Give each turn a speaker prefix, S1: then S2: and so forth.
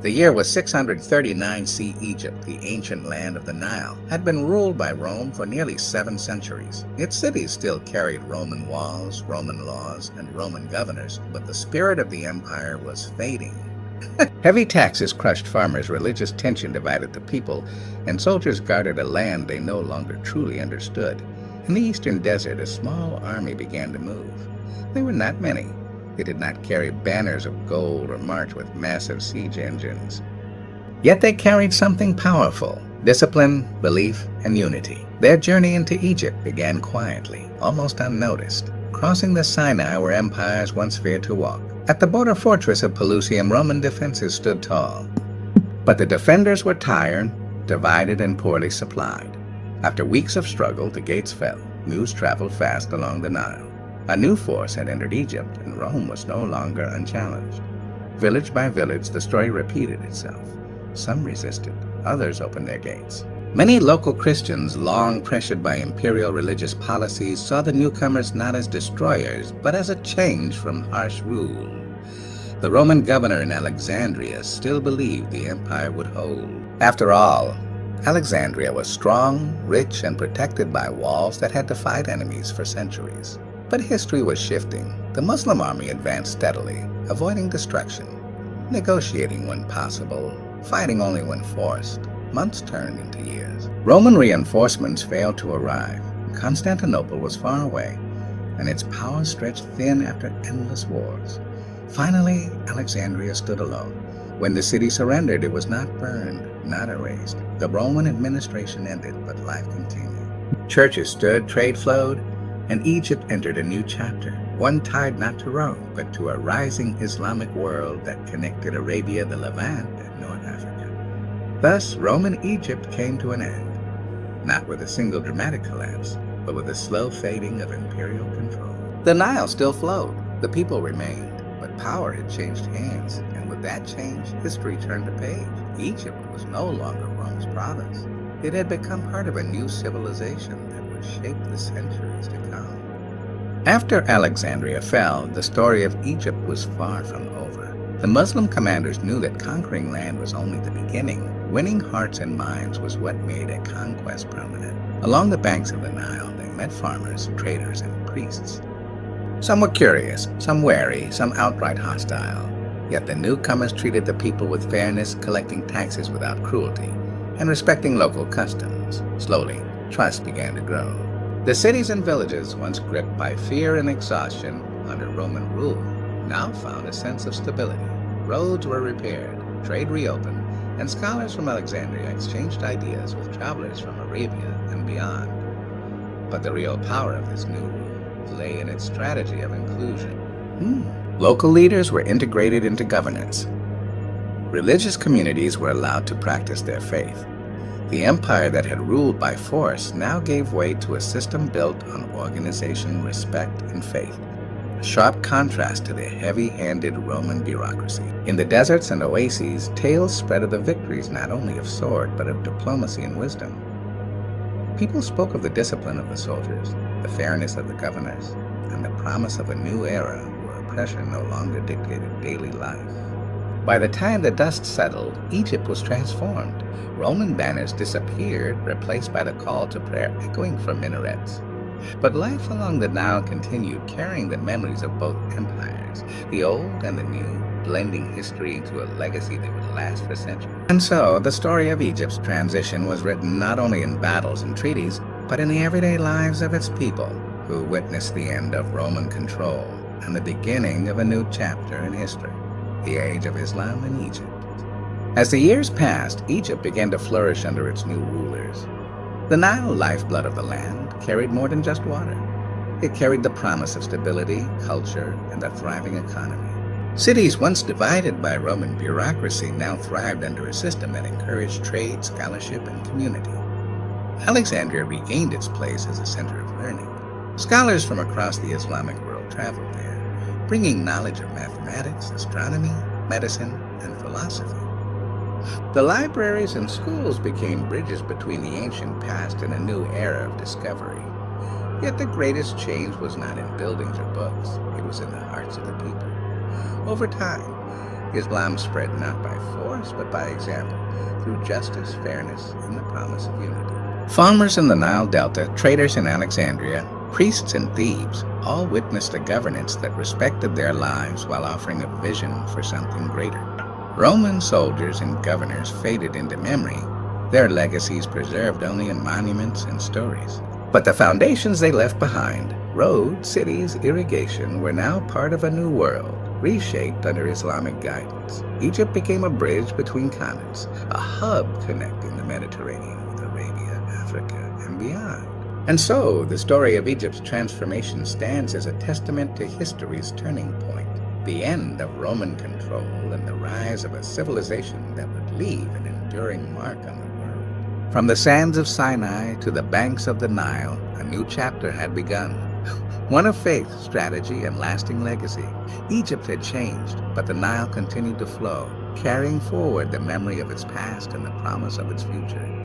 S1: The year was 639 C. Egypt, the ancient land of the Nile, had been ruled by Rome for nearly 7 centuries. Its cities still carried Roman walls, Roman laws, and Roman governors, but the spirit of the empire was fading. Heavy taxes crushed farmers, religious tension divided the people, and soldiers guarded a land they no longer truly understood. In the eastern desert, a small army began to move. They were not many. They did not carry banners of gold or march with massive siege engines. Yet they carried something powerful: discipline, belief, and unity. Their journey into Egypt began quietly, almost unnoticed, crossing the Sinai where empires once feared to walk. At the border fortress of Pelusium, Roman defenses stood tall. But the defenders were tired, divided, and poorly supplied. After weeks of struggle, the gates fell. News traveled fast along the Nile. A new force had entered Egypt, and Rome was no longer unchallenged. Village by village, the story repeated itself. Some resisted, others opened their gates. Many local Christians, long pressured by imperial religious policies, saw the newcomers not as destroyers, but as a change from harsh rule. The Roman governor in Alexandria still believed the empire would hold. After all, Alexandria was strong, rich, and protected by walls that had defied enemies for centuries. But history was shifting. The Muslim army advanced steadily, avoiding destruction, negotiating when possible, fighting only when forced. Months turned into years. Roman reinforcements failed to arrive. Constantinople was far away, and its power stretched thin after endless wars. Finally, Alexandria stood alone. When the city surrendered, it was not burned, not erased. The Roman administration ended, but life continued. Churches stood, trade flowed, and Egypt entered a new chapter, one tied not to Rome, but to a rising Islamic world that connected Arabia, the Levant, and North Africa. Thus, Roman Egypt came to an end, not with a single dramatic collapse, but with a slow fading of imperial control. The Nile still flowed, the people remained, but power had changed hands, and with that change, history turned the page. Egypt was no longer Rome's province. It had become part of a new civilization that would shape the centuries to come. After Alexandria fell, the story of Egypt was far from over. The Muslim commanders knew that conquering land was only the beginning. Winning hearts and minds was what made a conquest permanent. Along the banks of the Nile, they met farmers, traders, and priests. Some were curious, some wary, some outright hostile. Yet the newcomers treated the people with fairness, collecting taxes without cruelty, and respecting local customs. Slowly, trust began to grow. The cities and villages, once gripped by fear and exhaustion under Roman rule, now found a sense of stability. Roads were repaired, trade reopened, and scholars from Alexandria exchanged ideas with travelers from Arabia and beyond. But the real power of this new rule lay in its strategy of inclusion. Local leaders were integrated into governance. Religious communities were allowed to practice their faith. The empire that had ruled by force now gave way to a system built on organization, respect, and faith. A sharp contrast to the heavy-handed Roman bureaucracy. In the deserts and oases, tales spread of the victories not only of sword, but of diplomacy and wisdom. People spoke of the discipline of the soldiers, the fairness of the governors, and the promise of a new era where oppression no longer dictated daily life. By the time the dust settled, Egypt was transformed. Roman banners disappeared, replaced by the call to prayer echoing from minarets. But life along the Nile continued, carrying the memories of both empires, the old and the new, blending history into a legacy that would last for centuries. And so, the story of Egypt's transition was written not only in battles and treaties, but in the everyday lives of its people, who witnessed the end of Roman control and the beginning of a new chapter in history, the age of Islam in Egypt. As the years passed, Egypt began to flourish under its new rulers. The Nile, lifeblood of the land, carried more than just water. It carried the promise of stability, culture, and a thriving economy. Cities once divided by Roman bureaucracy now thrived under a system that encouraged trade, scholarship, and community. Alexandria regained its place as a center of learning. Scholars from across the Islamic world traveled there, bringing knowledge of mathematics, astronomy, medicine, and philosophy. The libraries and schools became bridges between the ancient past and a new era of discovery. Yet the greatest change was not in buildings or books, it was in the hearts of the people. Over time, Islam spread not by force, but by example, through justice, fairness, and the promise of unity. Farmers in the Nile Delta, traders in Alexandria, priests in Thebes, all witnessed a governance that respected their lives while offering a vision for something greater. Roman soldiers and governors faded into memory, their legacies preserved only in monuments and stories. But the foundations they left behind, roads, cities, irrigation, were now part of a new world, reshaped under Islamic guidance. Egypt became a bridge between continents, a hub connecting the Mediterranean with Arabia, Africa, and beyond. And so, the story of Egypt's transformation stands as a testament to history's turning point, the end of Roman control and the rise of a civilization that would leave an enduring mark on the world. From the sands of Sinai to the banks of the Nile, a new chapter had begun. One of faith, strategy, and lasting legacy. Egypt had changed, but the Nile continued to flow, carrying forward the memory of its past and the promise of its future.